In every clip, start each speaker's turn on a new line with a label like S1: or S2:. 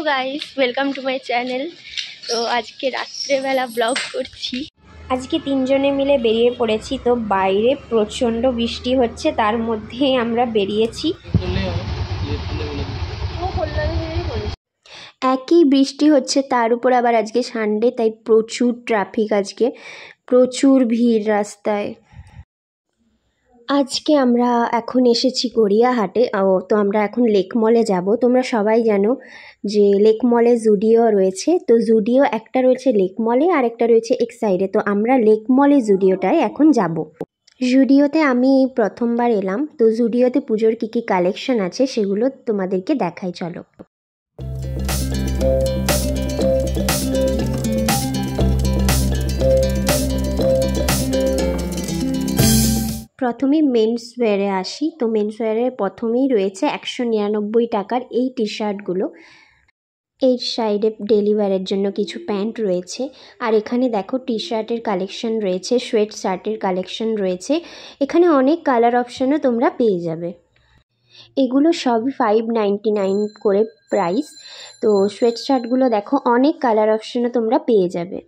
S1: Guys, welcome to my channel. তো আজকে রাত্রেবেলা ব্লগ করছি। আজকে তিনজনে মিলে বেরিয়ে পড়েছি। তো বাইরে প্রচণ্ড বৃষ্টি হচ্ছে, তার মধ্যেই আমরা বেরিয়েছি। একই বৃষ্টি হচ্ছে, তার উপর আবার আজকে সানডে, তাই প্রচুর ট্রাফিক, আজকে প্রচুর ভিড় রাস্তায়। আজকে আমরা এখন এসেছি গড়িয়াহাটে। তো আমরা এখন লেক মলে যাব। তোমরা সবাই জানো যে লেক মলে জুডিও রয়েছে। তো জুডিও একটা রয়েছে লেক মলে আর একটা রয়েছে এক্সাইডে। তো আমরা লেক মলে জুডিওটায় এখন যাব। জুডিওতে আমি প্রথমবার এলাম। তো জুডিওতে পুজোর কী কী কালেকশন আছে সেগুলো তোমাদেরকে দেখাই, চলো। প্রথমেই মেন্স ওয়্যারে আসি। তো মেন্স ওয়্যারের প্রথমেই রয়েছে 199 টাকার এই টি শার্টগুলো। এই সাইডে ডেলি ওয়্যারের জন্য কিছু প্যান্ট রয়েছে। আর এখানে দেখো টি শার্টের কালেকশন রয়েছে, সোয়েট শার্টের কালেকশন রয়েছে। এখানে অনেক কালার অপশানও তোমরা পেয়ে যাবে। এগুলো সবই 599 করে প্রাইস। তো সোয়েট শার্টগুলো দেখো অনেক কালার অপশানও তোমরা পেয়ে যাবে।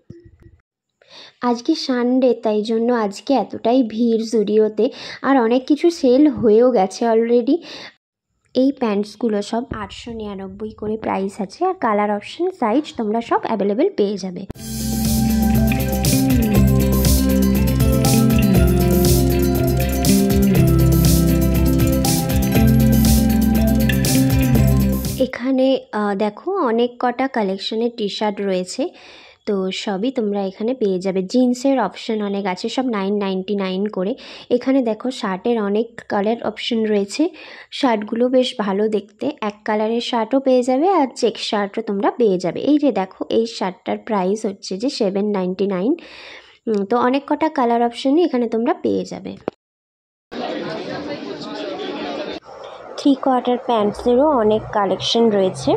S1: আজকে সানডে, তাই জন্য আজকে এতটাই ভিড় জুডিওতে। আর অনেক কিছু সেল হয়েও গেছে অলরেডি। এই প্যান্টসগুলো সব 899 করে প্রাইস আছে। আর কালার অপশান সাইজ তোমরা সব অ্যাভেলেবেল পেয়ে যাবে। এখানে দেখো অনেক কটা কালেকশনের টি শার্ট রয়েছে। তো সবই তোমরা এখানে পেয়ে যাবে। জিন্সের অপশান অনেক আছে, সব 999 করে। এখানে দেখো শার্টের অনেক কালার অপশান রয়েছে। শার্টগুলো বেশ ভালো দেখতে। এক কালারের শার্টও পেয়ে যাবে আর চেক শার্টও তোমরা পেয়ে যাবে। এই যে দেখো এই শার্টটার প্রাইস হচ্ছে যে 799। তো অনেক কটা কালার অপশানই এখানে তোমরা পেয়ে যাবে। 3/4 প্যান্টসেরও অনেক কালেকশন রয়েছে।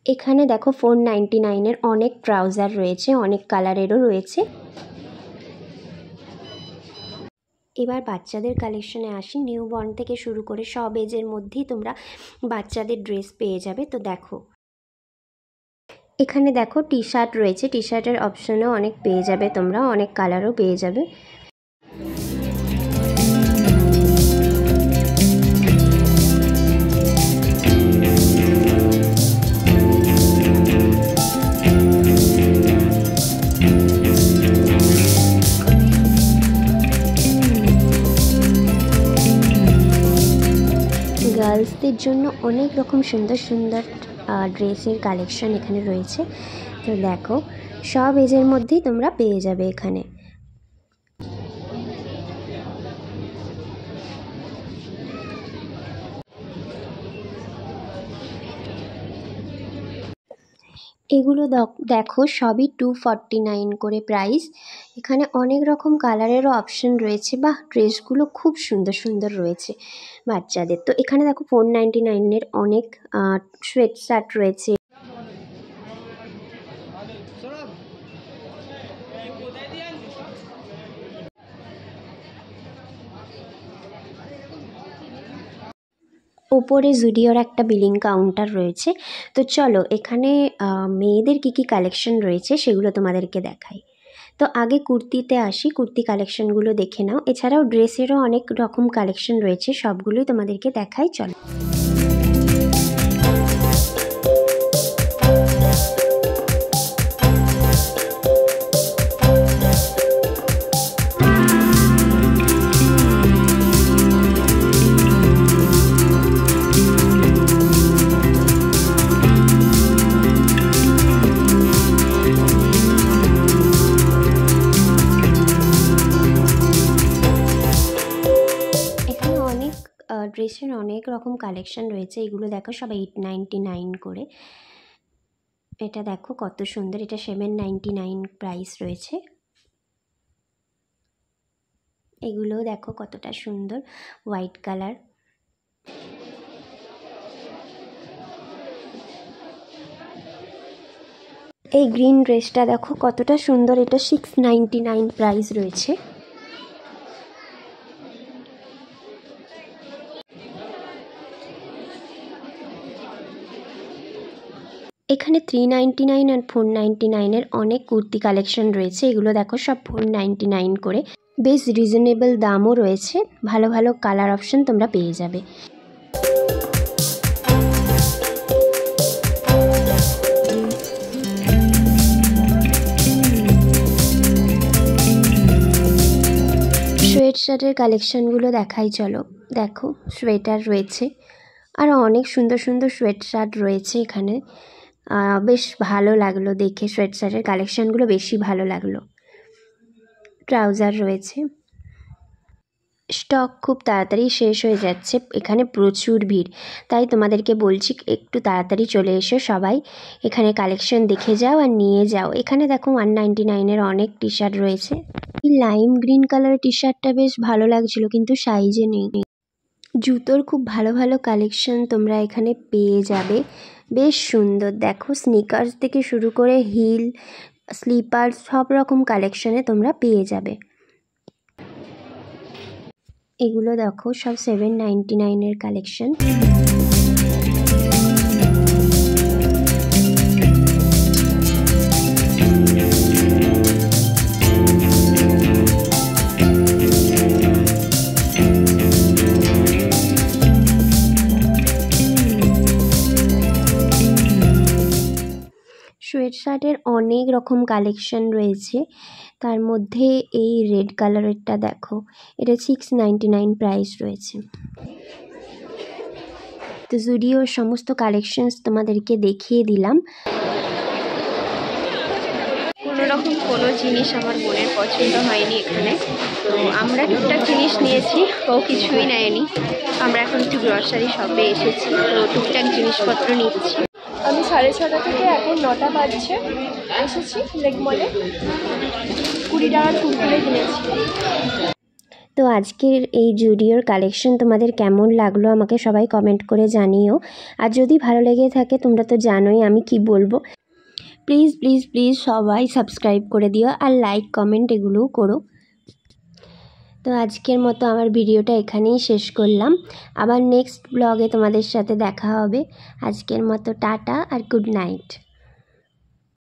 S1: এখানে দেখো 499-এর অনেক ট্রাউজার রয়েছে, অনেক কালারেরও রয়েছে। এবার বাচ্চাদের কালেকশনে আসি। নিউ বর্ন থেকে শুরু করে সব এজের মধ্যেই তোমরা বাচ্চাদের ড্রেস পেয়ে যাবে। তো দেখো এখানে দেখো টি শার্ট রয়েছে। টি শার্টের অপশানও অনেক পেয়ে যাবে তোমরা, অনেক কালারও পেয়ে যাবে। গার্লসদের জন্য অনেক রকম সুন্দর সুন্দর ড্রেসের কালেকশন এখানে রয়েছে। তো দেখো সব এজের মধ্যেই তোমরা পেয়ে যাবে এখানে। এগুলো দেখো সবই 249 করে প্রাইস। এখানে অনেক রকম কালারেরও অপশান রয়েছে। বা ড্রেসগুলো খুব সুন্দর সুন্দর রয়েছে বাচ্চাদের। তো এখানে দেখো 499-এর অনেক সোয়েট শার্ট রয়েছে। ওপরে জুডিওর একটা বিলিং কাউন্টার রয়েছে। তো চলো এখানে মেয়েদের কী কী কালেকশন রয়েছে সেগুলো তোমাদেরকে দেখাই। তো আগে কুর্তিতে আসি, কুর্তি কালেকশনগুলো দেখে নাও। এছাড়াও ড্রেসেরও অনেক রকম কালেকশন রয়েছে, সবগুলোই তোমাদেরকে দেখাই, চলো। ড্রেসের অনেক রকম কালেকশন রয়েছে। এগুলো দেখো সব 899 করে। এটা দেখো কত সুন্দর, এটা 799 প্রাইস রয়েছে। এগুলো দেখো কতটা সুন্দর, হোয়াইট কালার। এই গ্রিন ড্রেসটা দেখো কতটা সুন্দর, এটা 699 প্রাইস রয়েছে। এখানে 399 আর 499 অনেক কুর্তি কালেকশন রয়েছে। এগুলো দেখো সব 499 করে, বেশ রিজনেবল দামও রয়েছে, ভালো ভালো কালার অপশন তোমরা পেয়ে যাবে। সোয়েট শার্টের কালেকশানগুলো দেখাই চলো। দেখো সোয়েটার রয়েছে, আর অনেক সুন্দর সুন্দর সোয়েট শার্ট রয়েছে এখানে। বেশ ভালো লাগলো দেখে, সোয়েট শার্টের কালেকশানগুলো বেশি ভালো লাগলো। ট্রাউজার রয়েছে, স্টক খুব তাড়াতাড়ি শেষ হয়ে যাচ্ছে, এখানে প্রচুর ভিড়, তাই তোমাদেরকে বলছি একটু তাড়াতাড়ি চলে এসো সবাই, এখানে কালেকশন দেখে যাও আর নিয়ে যাও। এখানে দেখো 199 অনেক টি শার্ট রয়েছে। এই লাইম গ্রিন কালারের টি শার্টটা বেশ ভালো লাগছিল, কিন্তু সাইজে নেই। জুতোর খুব ভালো ভালো কালেকশন তোমরা এখানে পেয়ে যাবে, বেশ সুন্দর। দেখো স্নিকার্স থেকে শুরু করে হিল, স্লিপার, সব রকম কালেকশনে তোমরা পেয়ে যাবে। এগুলো দেখো সব 799 কালেকশন। সোয়েট শার্টের অনেক রকম কালেকশন রয়েছে, তার মধ্যে এই রেড কালারেরটা দেখো, এটা 699 প্রাইস রয়েছে। তো জুডিওর সমস্ত কালেকশনস তোমাদেরকে দেখিয়ে দিলাম। কোনো জিনিস আমার বোনের পছন্দ হয়নি এখানে, তো আমরা টুকটাক জিনিস নিয়েছি, ও কিছুই নেয়নি। আমরা এখন একটু গ্রসারি শপে এসেছি, তো টুকটাক জিনিসপত্র নিচ্ছি।
S2: আমি 6:30 থেকে এখন 9টা বাজছে এসেছি লেক মলে, 20 টাকার কুরকুরে কিনেছি।
S1: তো আজকের এই জুডিওর কালেকশন তোমাদের কেমন লাগলো আমাকে সবাই কমেন্ট করে জানিও। আর যদি ভালো লেগে থাকে তোমরা তো জানোই আমি কি বলবো, প্লিজ প্লিজ প্লিজ সবাই সাবস্ক্রাইব করে দিও আর লাইক কমেন্ট এগুলোও করো। তো আজকের মতো আমার ভিডিওটা এখানেই শেষ করলাম, আবার নেক্সট ব্লগে তোমাদের সাথে দেখা হবে। আজকের মতো টাটা আর গুড নাইট।